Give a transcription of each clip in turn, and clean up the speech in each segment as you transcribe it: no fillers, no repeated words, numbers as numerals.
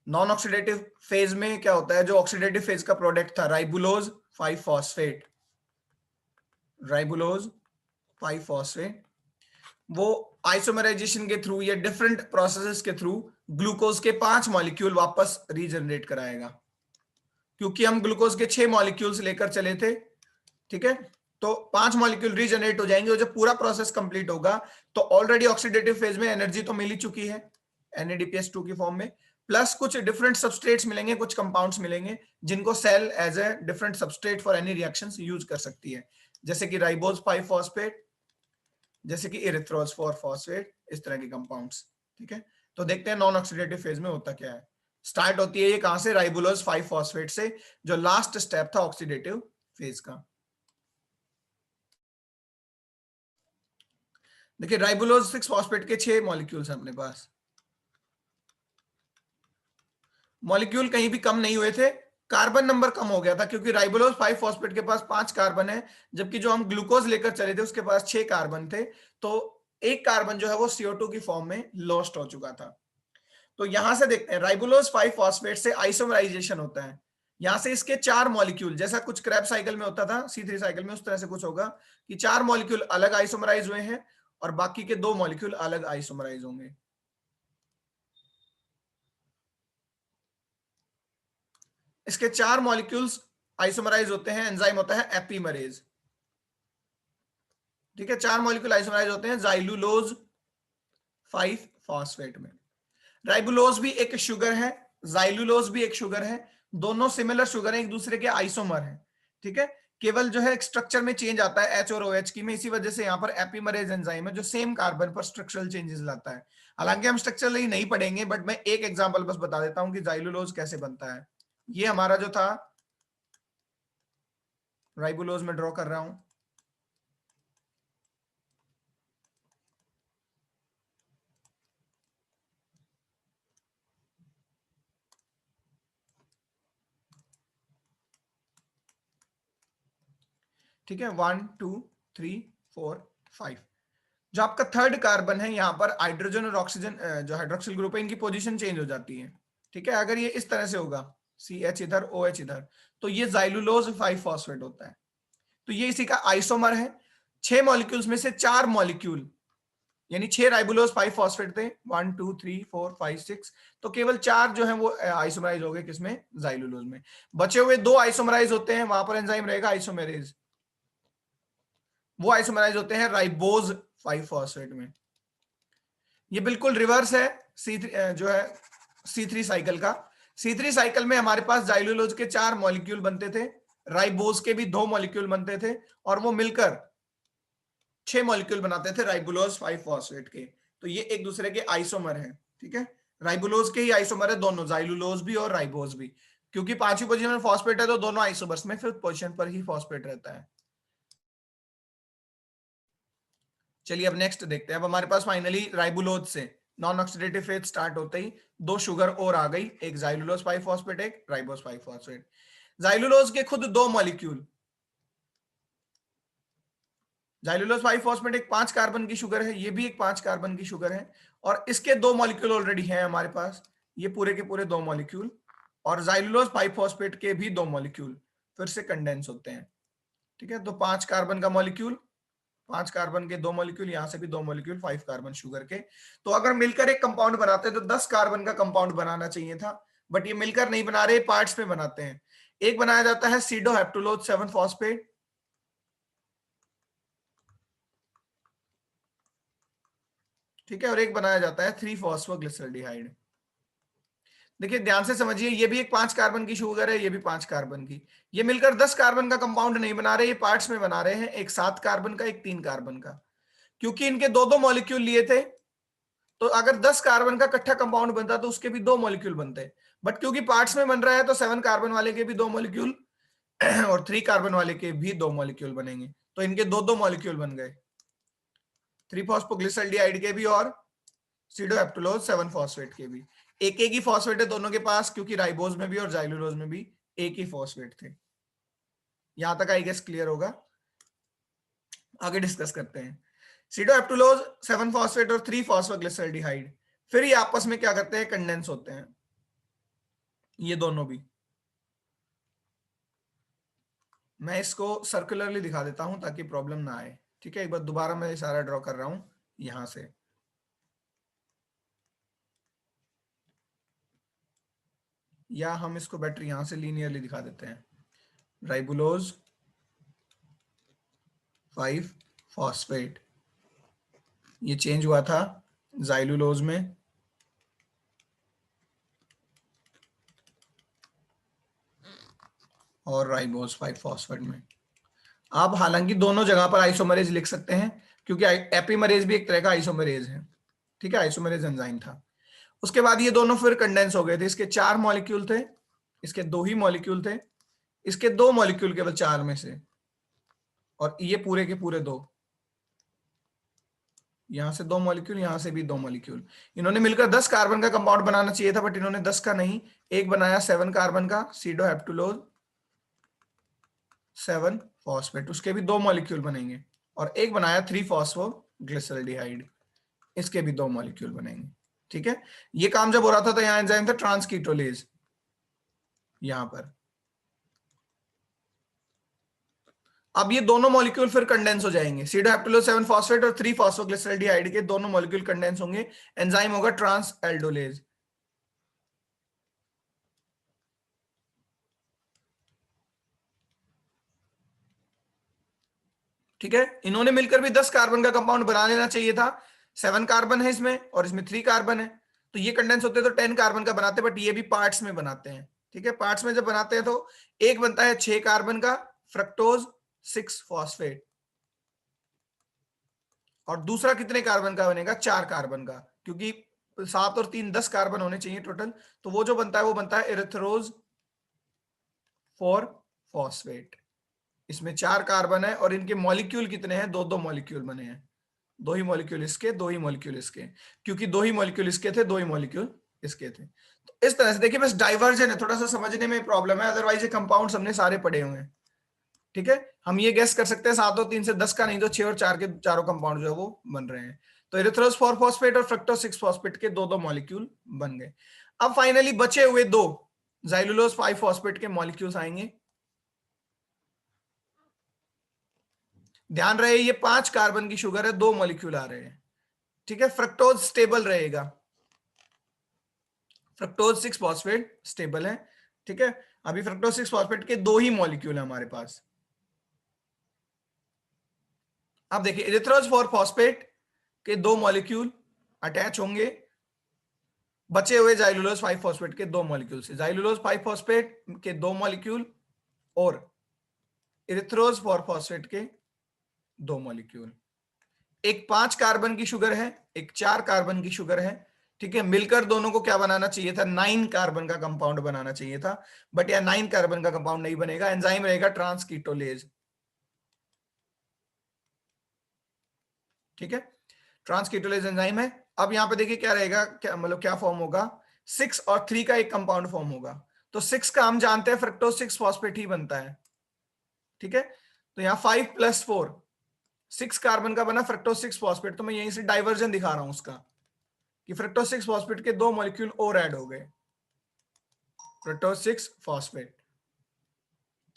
Non oxidative phase में क्या होता है, जो ऑक्सीडेटिव फेज का प्रोडक्ट था राइबुलोज 5 फॉस्फेट, राइबुलोज 5 फॉस्फेट, वो आइसोमराइजेशन के थ्रू या डिफरेंट प्रोसेसेस के थ्रू ग्लूकोज के 5 मॉलिक्यूल वापस रीजनरेट कराएगा, क्योंकि हम ग्लूकोज के 6 मॉलिक्यूल्स लेकर चले थे, ठीक है। तो 5 मॉलिक्यूल रीजनरेट हो जाएंगे, और जब पूरा प्रोसेस कंप्लीट होगा तो ऑलरेडी ऑक्सीडेटिव फेज में एनर्जी तो मिल ही चुकी है NADPH2 की फॉर्म में, प्लस कुछ डिफरेंट सबस्ट्रेट्स मिलेंगे, कुछ कंपाउंड्स मिलेंगे जिनको cell as a different substrate for any reactions use कर सकती है, जैसे कि राइबोज 5 फॉस्फेट, जैसे कि इरिथ्रोज 4 फॉस्फेट, इस तरह के कंपाउंड्स, ठीक है। तो देखते हैं नॉन ऑक्सीडेटिव फेज में होता क्या है। स्टार्ट होती है ये कहां से, राइबुलोज 5 फॉस्फेट से, जो लास्ट स्टेप था ऑक्सीडेटिव फेज का। देखिए राइबुलोज 6 फॉस्फेट के 6 मॉलिक्यूल्स हैं अपने पास, मॉलिक्यूल कहीं भी कम नहीं हुए थे, कार्बन नंबर कम हो गया था, क्योंकि राइबोलोज 5 फॉस्फेट के पास 5 कार्बन है, जबकि जो हम ग्लूकोज लेकर चले थे उसके पास 6 कार्बन थे, तो एक कार्बन जो है वो CO2 की फॉर्म में लॉस्ट हो चुका था। तो यहां से देखते हैं राइबोलोज 5 फॉस्फेट से आइसोमराइजेशन होता है, यहां से इसके 4 मॉलिक्यूल, जैसा कुछ क्रैब साइकिल में होता था C3 साइकिल में, उस तरह से कुछ होगा कि 4 मॉलिक्यूल अलग आइसोमराइज हुए हैं और बाकी के 2 मॉलिक्यूल अलग आइसोमराइज होंगे। इसके 4 मॉलिक्यूल्स आइसोमराइज होते हैं, एंजाइम होता है एपीमरेज, ठीक है। 4 मॉलिक्यूल आइसोमराइज होते हैं जाइलुलोज 5 फॉस्फेट में। राइबुलोज भी एक शुगर है, जाइलुलोज भी एक शुगर है, दोनों सिमिलर शुगर है, एक दूसरे के आइसोमर है, ठीक है। केवल जो है स्ट्रक्चर में चेंज आता है H और OH की में, इसी वजह से यहाँ पर एपीमरेज एंजाइम है जो सेम कार्बन पर स्ट्रक्चरल चेंजेस लाता है। हालांकि हम स्ट्रक्चरली नहीं पढ़ेंगे, बट मैं एक एग्जांपल बस बता देता हूं कि जाइलुलोज कैसे बनता है। ये हमारा जो था राइबुलोज में ड्रॉ कर रहा हूं, ठीक है। 1 2 3 4 5, जो आपका थर्ड कार्बन है यहाँ पर हाइड्रोजन और ऑक्सीजन जो हाइड्रोक्सिल ग्रुप है, इनकी पोजीशन चेंज हो जाती है, ठीक है। अगर ये इस तरह से होगा CH इधर OH इधर, तो ये जाइलुलोज 5 फॉस्फेट होता है। तो ये इसी का आइसोमर है। 6 मॉलिक्यूल्स में से 4 मॉलिक्यूल, यानी 6 राइबुलोज 5 फॉस्फेट थे, 1 2 3 4 5 6, तो केवल 4 जो है वो आइसोमराइज हो गए, किसमें, जाइलुलोज में। बचे हुए 2 आइसोमराइज होते हैं, वहां पर एंजाइम रहेगा आइसोमेरेज, वो आइसोमराइज होते हैं राइबोज 5 फॉस्फेट में। ये बिल्कुल रिवर्स है C3 जो है C3 साइकिल का। C3 साइकिल में हमारे पास जाइलुलोज के 4 मॉलिक्यूल बनते थे, राइबोज के भी 2 मॉलिक्यूल बनते थे, और वो मिलकर 6 मॉलिक्यूल बनाते थे राइबुलोज 5 फॉस्फेट के। तो ये एक दूसरे के आइसोमर हैं, ठीक है। राइबुलोज के ही आइसोमर है दोनों, जाइलुलोज भी और राइबोज भी, क्योंकि 5वीं पोजीशन में फॉस्फेट है तो दोनों आइसोमर्स में 5th पोजीशन पर ही फॉस्फेट रहता है। चलिए अब नेक्स्ट देखते हैं। अब हमारे पास फाइनली राइबुलोज से नॉन ऑक्सीडेटिव फेज स्टार्ट होते ही 2 शुगर और आ गई, एक जाइलुलोज 5 फॉस्फेट, एक राइबोज 5 फॉस्फेट। जाइलुलोज के खुद 2 मॉलिक्यूल, जाइलुलोज 5 फॉस्फेट एक 5 कार्बन की शुगर है, ये भी एक 5 कार्बन की शुगर है, और इसके 2 मॉलिक्यूल ऑलरेडी हैं हमारे पास, ये पूरे के पूरे 2 मॉलिक्यूल, और जाइलुलोज 5 फॉस्फेट के भी 2 मॉलिक्यूल फिर से कंडेंस होते हैं, ठीक है। तो 5 कार्बन का मॉलिक्यूल, 5 कार्बन के 2 मॉलिक्यूल, यहां से भी 2 मॉलिक्यूल 5 कार्बन शुगर के। तो अगर मिलकर एक कंपाउंड बनाते तो 10 कार्बन का कंपाउंड बनाना चाहिए था, बट ये मिलकर नहीं बना रहे, पार्ट्स में बनाते हैं। एक बनाया जाता है सीडोहेप्टुलोज 7 फॉस्फेट, ठीक है, और एक बनाया जाता है 3 फॉस्फोग्लिसरॉल्डिहाइड। देखिए ध्यान से समझिए, ये भी एक 5 कार्बन की शुगर है, ये भी 5 कार्बन की, ये मिलकर 10 कार्बन का कंपाउंड नहीं बना रहे, ये पार्ट्स में बना रहे हैं, एक 7 कार्बन का, एक 3 कार्बन का। क्योंकि इनके 2-2 मॉलिक्यूल लिए थे, तो अगर 10 कार्बन का इकट्ठा कंपाउंड बनता तो उसके भी 2 मॉलिक्यूल बनते, बट क्योंकि पार्ट्स में बन रहा है तो 7 कार्बन वाले के भी 2 मॉलिक्यूल और 3 कार्बन वाले के भी 2 मॉलिक्यूल बनेंगे, तो इनके 2-2 मॉलिक्यूल बन गए, 3 फॉस्फोग्लिसरॉल्डिहाइड के भी और सीडोहेप्टुलोज 7 फॉस्फेट के भी। एक एक ही फॉस्फेट है दोनों के पास, क्योंकि राइबोज में भी और जाइलुलोज में भी एक ही फॉस्फेट थे। यहां तक आई गेस क्लियर होगा, आगे डिस्कस करते हैं। सीडोहेप्टुलोज 7 फॉस्फेट और 3 फॉस्फोग्लिसरॉल्डिहाइड, फिर ये आपस में क्या करते हैं, कंडेंस होते हैं। ये दोनों भी। मैं इसको सर्कुलरली दिखा देता हूं ताकि प्रॉब्लम ना आए। ठीक है, एक बार दोबारा मैं सारा ड्रॉ कर रहा हूं यहां से। या हम इसको बेटर यहां से लीनियरली दिखा देते हैं। राइबुलोज 5 फॉस्फेट, ये चेंज हुआ था जाइलुलोज में, और राइबोज 5 फॉस्फेट में। आप हालांकि दोनों जगह पर आइसोमरेज लिख सकते हैं, क्योंकि एपीमरेज भी एक तरह का आइसोमरेज है। ठीक है, आइसोमरेज एंजाइम था। उसके बाद ये दोनों फिर कंडेंस हो गए थे। इसके 4 मॉलिक्यूल थे, इसके 2 ही मॉलिक्यूल थे, इसके 2 मॉलिक्यूल केवल 4 में से, और ये पूरे के पूरे 2। यहां से 2 मॉलिक्यूल, यहां से भी 2 मॉलिक्यूल। इन्होंने मिलकर 10 कार्बन का कंपाउंड बनाना चाहिए था, बट इन्होंने 10 का नहीं, एक बनाया 7 कार्बन का सीडोहेप्टुलोज 7 फॉस्फेट, उसके भी 2 मॉलिक्यूल बनेंगे। और एक बनाया 3 फॉस्फोग्लिसरल्डिहाइड, इसके भी 2 मॉलिक्यूल बनेंगे। ठीक है, ये काम जब हो रहा था तो यहां एंजाइम था ट्रांसकीटोलेज। यहां पर अब ये दोनों मॉलिक्यूल फिर कंडेंस हो जाएंगे, सीडोहेप्टुलोज 7 फॉस्फेट और 3 फॉस्फोग्लिसरल्डिहाइड के दोनों मॉलिक्यूल कंडेंस होंगे। एंजाइम होगा ट्रांस एल्डोलेज। ठीक है, इन्होंने मिलकर भी 10 कार्बन का कंपाउंड बना लेना चाहिए था। 7 कार्बन है इसमें और इसमें 3 कार्बन है, तो ये कंडेंस होते तो 10 कार्बन का बनाते, बट ये भी पार्ट्स में बनाते हैं। ठीक है, पार्ट्स में जब बनाते हैं तो एक बनता है 6 कार्बन का फ्रक्टोज 6 फॉस्फेट, और दूसरा कितने कार्बन का बनेगा, 4 कार्बन का, क्योंकि 7 और 3 10 कार्बन होने चाहिए टोटल। तो वो जो बनता है वो बनता है इरेथ्रोज 4 फॉस्फेट। इसमें 4 कार्बन है और इनके मॉलिक्यूल कितने हैं, 2-2 मॉलिक्यूल बने हैं। 2 ही मॉलिक्यूल इसके, 2 ही मॉलिक्यूल इसके, क्योंकि 2 ही मॉलिक्यूल इसके थे, 2 ही मॉलिक्यूल इसके थे। तो इस तरह से देखिए, बस डाइवर्जन है, थोड़ा सा समझने में प्रॉब्लम है, अदरवाइज ये कंपाउंड हमने सारे पढ़े हुए हैं। ठीक है, हम ये गेस कर सकते हैं 7 और 3 से 10 का नहीं तो 6 और 4 के चारों कंपाउंड जो है वो बन रहे हैं। तो इरिथ्रोज 4 फॉस्फेट और फ्रक्टोज 6 फॉस्फेट के 2-2 मॉलिक्यूल बन गए। अब फाइनली बचे हुए 2 जाइलुलोज 5 फॉस्फेट के मॉलिक्यूल्स आएंगे। ध्यान रहे ये 5 कार्बन की शुगर है, 2 मॉलिक्यूल आ रहे हैं। ठीक है, फ्रक्टोज स्टेबल रहेगा, फ्रक्टोज 6 फॉस्फेट स्टेबल है। ठीक है, अभी फ्रक्टोज 6 फॉस्फेट के 2 ही मॉलिक्यूल है हमारे पास। अब देखिए इरिथ्रोज 4 फॉस्फेट के 2 मॉलिक्यूल अटैच होंगे बचे हुए जाइलुलोज 5 फॉस्फेट के 2 मॉलिक्यूल से। जाइलुलोज 5 फॉस्फेट के 2 मॉलिक्यूल और इरिथ्रोज 4 फॉस्फेट के 2 मॉलिक्यूल। एक 5 कार्बन की शुगर है, एक 4 कार्बन की शुगर है। ठीक है, मिलकर दोनों को क्या बनाना चाहिए था, 9 कार्बन का कंपाउंड बनाना चाहिए था, बट यह 9 कार्बन का कंपाउंड नहीं बनेगा। एंजाइम रहेगा ट्रांसकीटोलेज। ठीक है, ट्रांसकीटोलेज एंजाइम है। अब यहां पे देखिए क्या रहेगा, क्या मतलब क्या फॉर्म होगा, 6 और 3 का एक कंपाउंड फॉर्म होगा। तो 6 का हम जानते हैं फ्रक्टोज 6 फॉस्फेट ही बनता है। ठीक है, तो यहाँ 5 + 4 6 कार्बन का बना फ्रक्टोज 6 फॉस्फेट। तो मैं यहीं से डाइवर्जन दिखा रहा हूं उसका, कि फ्रक्टोज 6 फॉस्फेट के 2 मॉलिक्यूल और ऐड हो गए, फ्रक्टोज 6 फॉस्फेट।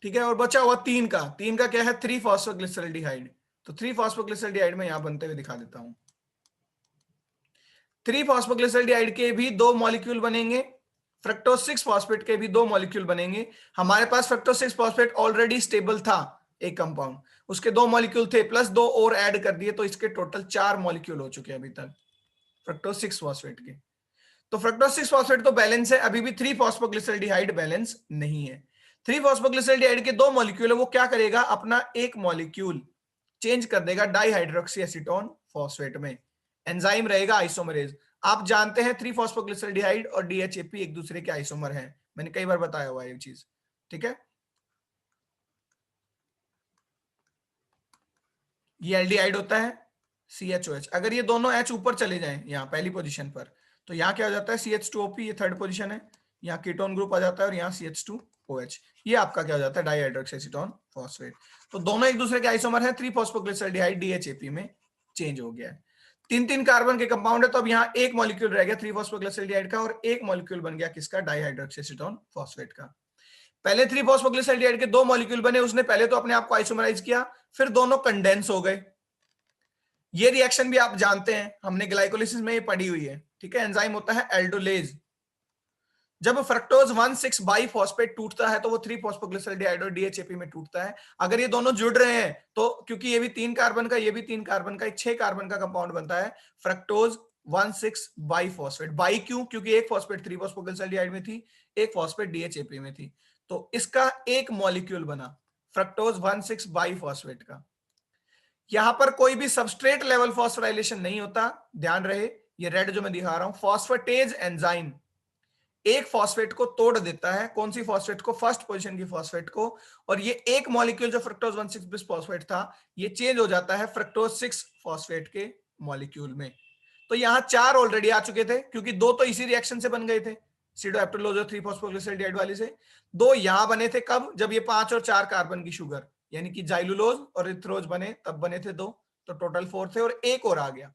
ठीक है, और बचा हुआ 3 का क्या है, 3 फॉस्फोग्लिसरल्डिहाइड। तो 3 फॉस्फोग्लिसरल्डिहाइड में यहां बनते हुए दिखा देता हूं। 3 फॉस्फोग्लिसरल्डिहाइड के भी 2 मॉलिक्यूल बनेंगे, फ्रक्टोज 6 फॉस्फेट के भी 2 मॉलिक्यूल बनेंगे। हमारे पास फ्रक्टोज 6 फॉस्फेट ऑलरेडी स्टेबल था एक कंपाउंड, उसके 2 मॉलिक्यूल थे, प्लस 2 और ऐड कर दिए, तो इसके टोटल 4 मॉलिक्यूल हो चुके हैं अभी तक फ्रक्टोज 6 फॉस्फेट के। तो फ्रक्टोज 6 फॉस्फेट तो बैलेंस है, अभी भी 3 फॉस्फोग्लिसरल्डिहाइड बैलेंस नहीं है। 3 फॉस्फोग्लिसरल्डिहाइड के 2 मॉलिक्यूल है, वो क्या करेगा, अपना एक मॉलिक्यूल चेंज कर देगा डाइहाइड्रोक्सी एसीटोन फॉस्फेट में। एंजाइम रहेगा आइसोमरेज। आप जानते हैं 3 फॉस्फोग्लिसरल्डिहाइड और डीएचएपी एक दूसरे के आइसोमर हैं, मैंने कई बार बताया हुआ है ये चीज। ठीक है, ये एल्डिहाइड होता है CHOH। अगर ये दोनों H ऊपर चले जाएं यहाँ पहली पोजीशन पर, तो यहाँ क्या हो जाता है CH2OP, ये थर्ड पोजीशन है, यहाँ कीटोन ग्रुप आ जाता है और यहाँ CH2OH, ये आपका क्या हो जाता है डाइहाइड्रोक्सी एसीटोन फॉस्फेट। तो दोनों एक दूसरे के आइसोमर हैं, 3 फॉस्फोग्लिसरल्डिहाइड DHAP में चेंज हो गया है। तीन तीन कार्बन के कंपाउंड है, तो अब यहाँ एक मॉलिक्यूल रह गया 3-फॉस्फोग्लिसराइड का, और एक मॉलिक्यूल बन गया किसका, डाइहाइड्रोक्सीएसीटोन फॉस्फेट का। पहले 3-फॉस्फोग्लिसराइड के दो मॉलिक्यूल बने, उसने पहले तो अपने आप को आइसोमराइज किया, फिर दोनों कंडेंस हो गए। ये रिएक्शन भी आप जानते हैं, हमने ग्लाइकोलिसिस में ये पढ़ी हुई है, ठीक है। एंजाइम होता है एल्डोलेज। जब फ्रक्टोज 1,6 बाइफॉस्फेट टूटता है तो वो 3-फॉस्फोग्लिसराइड डीएचएपी में टूटता है। अगर ये दोनों जुड़ रहे हैं तो क्योंकि ये भी 3 कार्बन का, ये भी 3 कार्बन का, एक 6 कार्बन का कंपाउंड बनता है फ्रक्टोज 1,6 बाइफॉस्फेट। बाई क्यों? क्योंकि एक फॉस्फेट 3-फॉस्फोग्लिसराइड में थी, एक फॉस्फेट डीएचएपी में थी, तो इसका एक मॉलिक्यूल बना फ्रक्टोज 1,6 बाइफॉस्फेट का। यहां पर कोई भी सबस्ट्रेट लेवल फॉस्फोराइलेशन नहीं होता, ध्यान रहे। ये रेड जो मैं दिखा रहा हूं, फॉस्फेटेज एंजाइम एक फॉस्फेट को तोड़ देता है। कौन सी फॉस्फेट को? फर्स्ट पोजीशन की फॉस्फेट को। और ये एक मॉलिक्यूल जो फ्रक्टोज 1,6 बिस फॉस्फेट था, ये चेंज हो जाता है फ्रक्टोज 6 फॉस्फेट के मॉलिक्यूल में। तो यहां 4 ऑलरेडी आ चुके थे, क्योंकि 2 तो इसी रिएक्शन से बन गए थे, सिडोएप्टिलोज और 3-फॉस्फोग्लिसराइड वाली से। 2 यहां बने थे कब? जब ये 5 और 4 कार्बन की शुगर यानी कि जाइलुलोज और इथ्रोज बने, तब बने थे 2, तो टोटल 4 थे, और एक और आ गया,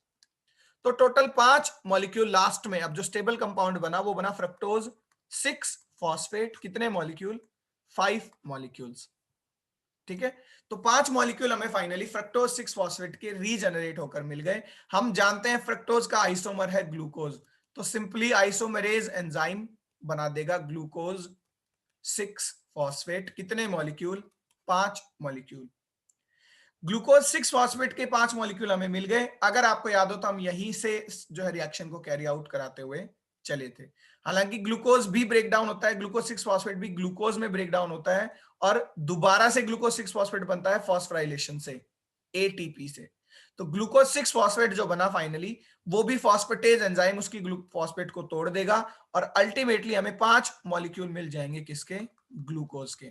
तो टोटल 5 मॉलिक्यूल लास्ट में। अब जो स्टेबल कंपाउंड बना वो बना फ्रक्टोज 6 फॉस्फेट। कितने मॉलिक्यूल? 5 मॉलिक्यूल्स, ठीक है। तो 5 मॉलिक्यूल हमें फाइनली फ्रक्टोज 6 फॉस्फेट के रीजनरेट होकर मिल गए। हम जानते हैं फ्रक्टोज का आइसोमर है ग्लूकोज, तो सिंपली आइसोमरेज एंजाइम बना देगा ग्लूकोज 6 फॉस्फेट। कितने मॉलिक्यूल? 5 मॉलिक्यूल। ग्लूकोज 6 फॉस्फेट के 5 मॉलिक्यूल हमें मिल गए। अगर आपको याद हो तो हम यहीं से जो है रिएक्शन को कैरी आउट कराते हुए चले थे। हालांकि ग्लूकोज भी ब्रेक डाउन होता है, ग्लूकोज 6 फॉस्फेट भी ग्लूकोज में ब्रेक डाउन होता है, और दोबारा से ग्लूकोज 6 फॉस्फेट बनता है फॉस्फोराइलेशन से, एटीपी से। तो ग्लूकोज 6 फॉस्फेट जो बना फाइनली, वो भी फॉस्फेटेज एंजाइम उसकी फॉस्फेट को तोड़ देगा, और अल्टीमेटली हमें 5 मॉलिक्यूल मिल जाएंगे किसके? ग्लूकोज के।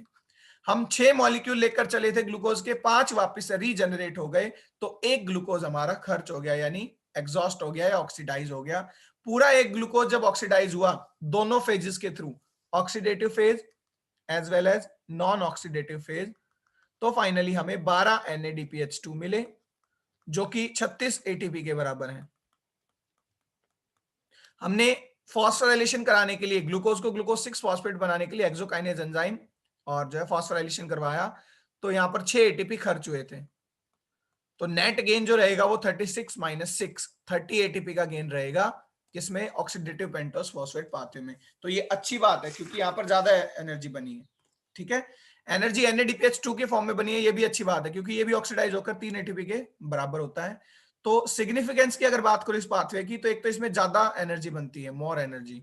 हम 6 मॉलिक्यूल लेकर चले थे ग्लूकोज के, 5 वापस से रीजनरेट हो गए, तो एक ग्लूकोज हमारा खर्च हो गया, यानी एग्जॉस्ट हो गया या ऑक्सीडाइज हो गया। पूरा एक ग्लूकोज जब ऑक्सीडाइज हुआ दोनों फेजेस के through, oxidative phase as well as non oxidative phase, तो फाइनली हमें 12 NADPH2 मिले, जो कि 36 ATP के बराबर है। हमने फॉस्फोराइलेशन कराने के लिए ग्लूकोज को ग्लूकोज 6 फॉस्फेट बनाने के लिए एक्सोकाइनेज एंजाइम और जो है फॉस्फोराइलेशन करवाया, तो यहां पर 6 ATP खर्च हुए थे। तो नेट गेन जो रहेगा वो 36 - 6 30 ATP का गेन रहेगा, किसमें? ऑक्सीडेटिव पेंटोस फॉस्फेट पाथवे में। तो ये अच्छी बात है, क्योंकि यहां पर ज्यादा एनर्जी बनी है, ठीक है। एनर्जी NADPH2 के फॉर्म में बनी है, ये भी अच्छी बात है, क्योंकि ये भी ऑक्सीडाइज होकर 3 ATP के बराबर होता है। तो सिग्निफिकेंस की अगर बात करो इस पाथवे की, तो एक तो इसमें ज्यादा एनर्जी बनती है, मोर एनर्जी,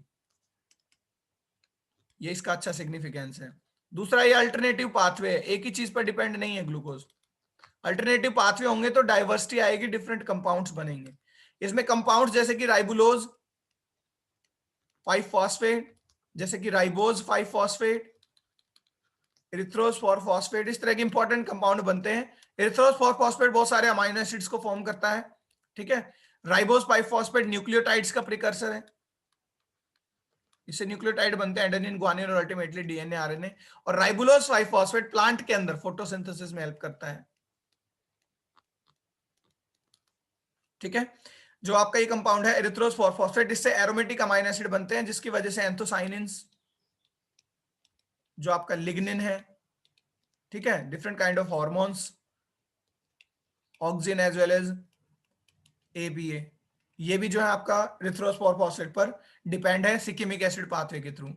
ये इसका अच्छा सिग्निफिकेंस है। दूसरा, ये अल्टरनेटिव पाथवे है, एक ही चीज पर डिपेंड नहीं है ग्लूकोज। अल्टरनेटिव पाथवे होंगे तो डाइवर्सिटी आएगी, डिफरेंट कंपाउंड्स बनेंगे। इसमें कंपाउंड्स जैसे कि राइबुलोज 5 फॉस्फेट, जैसे कि राइबोज 5 फॉस्फेट, एरिथ्रोज 4 फॉस्फेट, इस तरह के इंपॉर्टेंट कंपाउंड बनते हैं। एरिथ्रोज 4 फॉस्फेट बहुत सारे अमाइनो एसिड्स को फॉर्म करता है, ठीक है। राइबोज 5 फॉस्फेट न्यूक्लियोटाइड्स का प्रिकर्सर है, इससे न्यूक्लियोटाइड बनते हैं, एडेनिन, ग्वानिन और अल्टीमेटली डीएनए, आरएनए। और राइबुलोज 5 फॉस्फेट प्लांट के अंदर फोटोसिंथेसिस में हेल्प करता है, ठीक है। जो आपका ये कंपाउंड है एरिथ्रोज 4 फॉस्फेट, इससे एरोमेटिक अमाइनो एसिड बनते हैं, जिसकी वजह से एंथोसाइनिन्स, जो आपका लिग्निन है, ठीक है, different kind of hormones, auxin as well as ABA, ये भी जो है आपका एरिथ्रोज 4 फॉस्फेट पर डिपेंड है सिकिमिक एसिड पाथवे के थ्रू।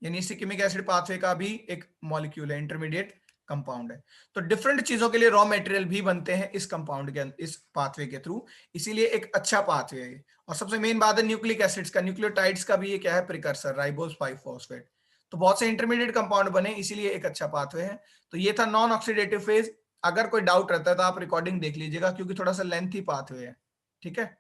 यानी सिकिमिक एसिड पाथवे का भी एक मॉलिक्यूल है, इंटरमीडिएट कंपाउंड है। तो डिफरेंट चीजों के लिए रॉ मटेरियल भी बनते हैं इस कंपाउंड के, इस पाथवे के थ्रू, इसीलिए एक अच्छा पाथवे है। और सबसे मेन बात है न्यूक्लिक एसिड्स का, न्यूक्लियोटाइड्स का भी ये क्या है? Precursor, ribose 5 phosphate. तो बहुत से इंटरमीडिएट कंपाउंड बने, इसीलिए एक अच्छा पाथवे है। तो ये था नॉन ऑक्सीडेटिव फेज। अगर कोई डाउट रहता है तो आप रिकॉर्डिंग देख लीजिएगा, क्योंकि थोड़ा सा लेंथी पाथवे है, ठीक है।